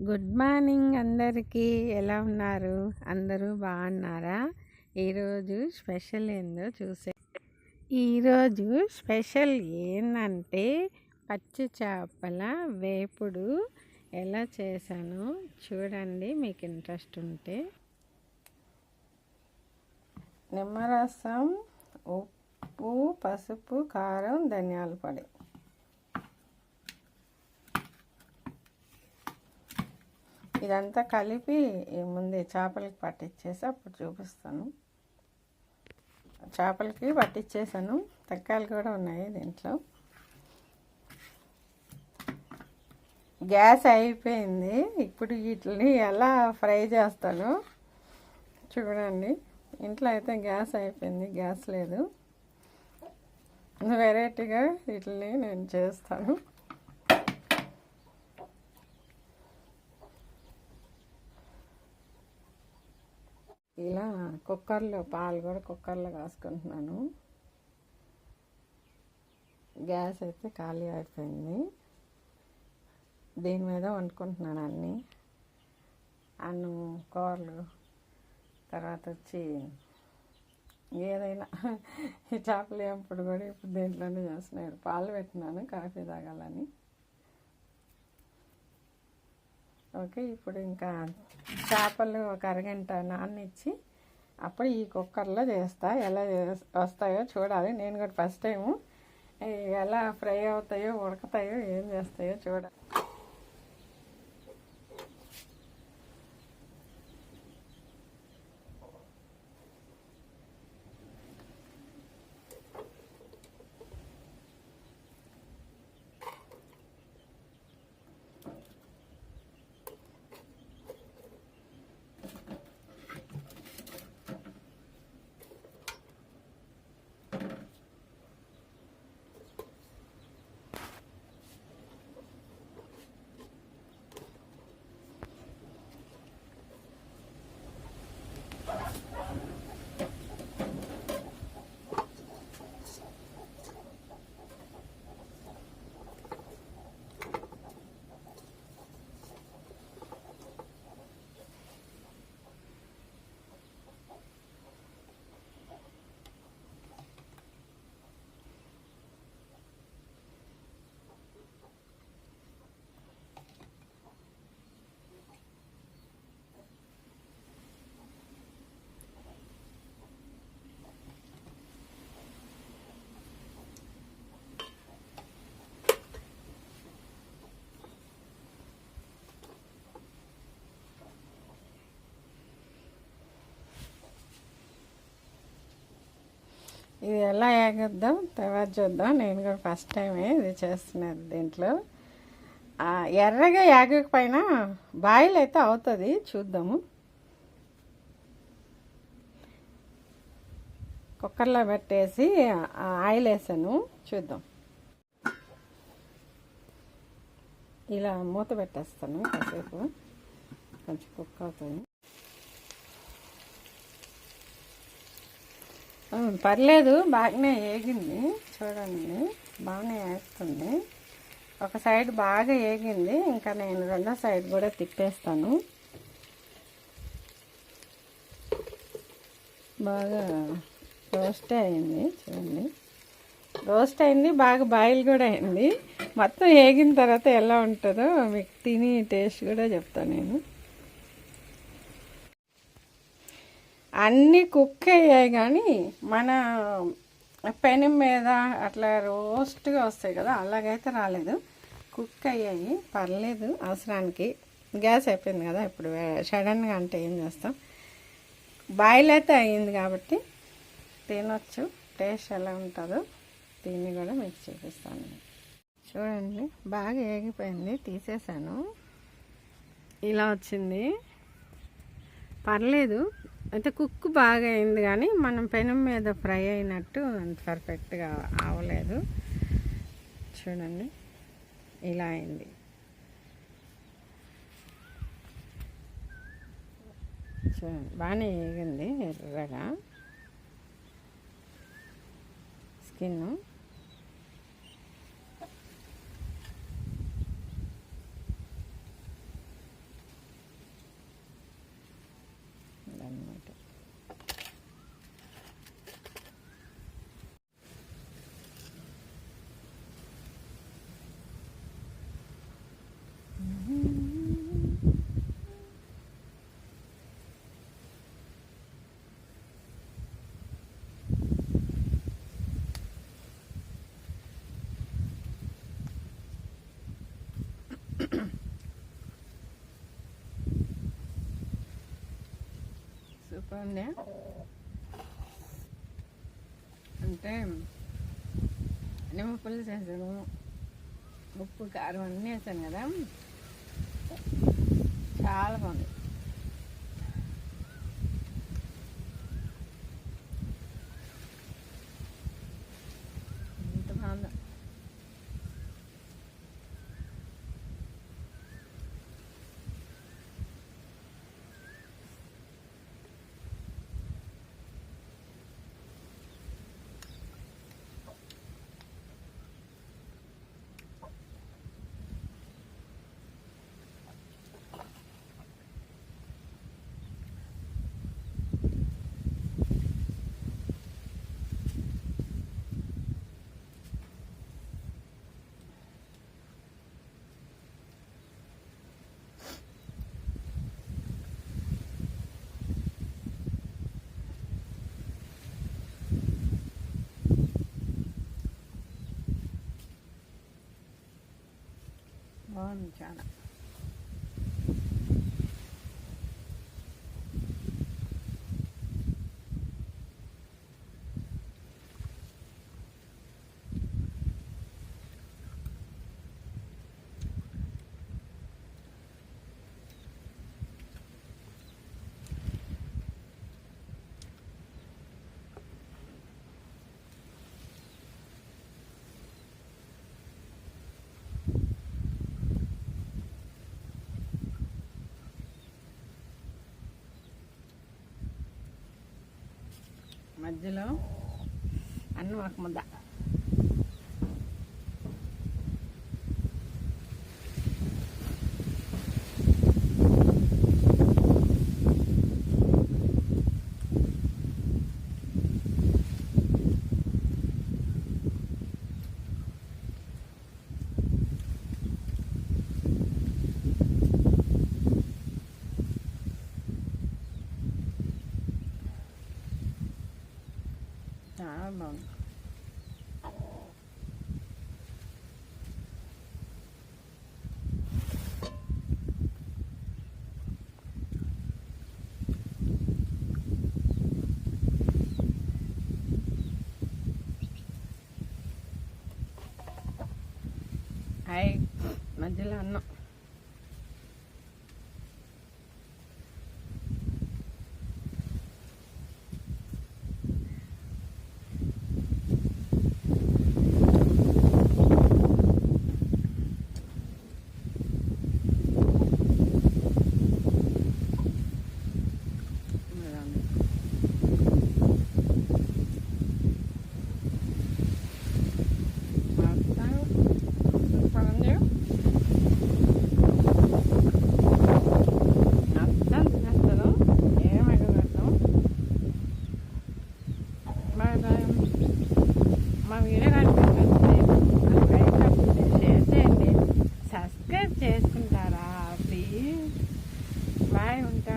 Good morning అందరికీ. ఎలా ఉన్నారు? అందరూ బాగున్నారా? ఈరోజు స్పెషల్ ఏందో ఈరోజు స్పెషల్ ఏంటంటే పచ్చి చేపల వేపుడు ఎలా చేశానో చూడండి. మీకు ఇంట్రెస్ట్ ఉంటే నిమ్మరసం, ఉప్పు, పసుపు, కారం, ధనియాల పొడి, ఇదంతా కలిపి ముందే చేపలకి పట్టించేసి అప్పుడు చూపిస్తాను. చేపలకి పట్టించేసాను. తక్కాయలు కూడా ఉన్నాయి దీంట్లో. గ్యాస్ అయిపోయింది. ఇప్పుడు వీటిని ఎలా ఫ్రై చేస్తాను చూడండి. ఇంట్లో అయితే గ్యాస్ అయిపోయింది, గ్యాస్ లేదు. వెరైటీగా వీటిని నేను చేస్తాను. ఇలా కుక్కర్లో పాలు కూడా కుక్కర్లో కాసుకుంటున్నాను. గ్యాస్ అయితే ఖాళీ అయిపోయింది. దీని మీద వండుకుంటున్నాను అన్నీ. అన్నం, కూరలు, తర్వాత వచ్చి ఏదైనా ఈ చేపలు వేపుడు కూడా ఇప్పుడు దీంట్లోనే చేస్తున్నాను. పాలు పెట్టినాను కాఫీ తాగాలని. ఓకే, ఇప్పుడు ఇంకా చేపలు ఒక అరగంట నాననిచ్చి అప్పుడు ఈ కుక్కర్లో చేస్తా. ఎలా వస్తాయో చూడాలి. నేను కూడా ఫస్ట్ టైము ఎలా ఫ్రై అవుతాయో, ఉడకతాయో, ఏం చేస్తాయో చూడాలి. ఇది ఎలా ఏగొద్దాం తర్వాత చూద్దాం. నేను కూడా ఫస్ట్ టైమే ఇది చేస్తున్నాను. దీంట్లో ఎర్రగా ఏగకపోయినా బాయిల్ అయితే అవుతుంది. చూద్దాము. కుక్కర్లో పెట్టేసి ఆయిల్ వేసాను. చూద్దాం. ఇలా మూత పెట్టేస్తాను. కాసేపు కొంచెం కుక్ అవుతుంది. పర్లేదు, బాగానే ఏగింది. చూడండి, బాగానే వేస్తుంది. ఒక సైడ్ బాగా ఏగింది. ఇంకా నేను రెండో సైడ్ కూడా తిప్పేస్తాను. బాగా రోస్ట్ అయింది. చూడండి, రోస్ట్ అయింది, బాగా బాయిల్ కూడా అయింది. మొత్తం ఏగిన తర్వాత ఎలా ఉంటుందో మీకు తిని టేస్ట్ కూడా చెప్తాను నేను. అన్నీ కుక్ అయ్యాయి, కానీ మన పెనం మీద అట్లా రోస్ట్గా వస్తాయి కదా, అలాగైతే రాలేదు. కుక్ అయ్యాయి, పర్లేదు. అవసరానికి గ్యాస్ అయిపోయింది కదా. ఇప్పుడు సడన్గా అంటే ఏం చేస్తాం. బాయిల్ అయితే అయ్యింది కాబట్టి తినొచ్చు. టేస్ట్ ఎలా ఉంటుందో తిని కూడా మీకు చూపిస్తాను. చూడండి, బాగా ఏగిపోయింది. తీసేసాను. ఇలా వచ్చింది. పర్లేదు, అయితే కుక్ బాగా అయింది, కానీ మనం పెనం మీద ఫ్రై అయినట్టు అంత పర్ఫెక్ట్గా అవ్వలేదు. చూడండి, ఇలా అయింది. చూడండి, బాగానే వేగింది. ఎర్రగా స్కిన్. సూపర్ ఉంది. అంటే నిమ్మ పులుసు వేసాను, ఉప్పు కారం అన్నీ వేసాను కదా, చాలా బాగుంది. ఎంత బాగుందో. బాగుంది చాలా. మధ్యలో అన్నం ఒక ముద్ద. చాలా బాగుంది. హాయ్, మధ్యలో అన్నం. మా వీడియో కనిపిస్తుంది, షేర్ చేయండి, సబ్స్క్రైబ్ చేసుకుంటారా ప్లీజ్. బాయ్, ఉంటా.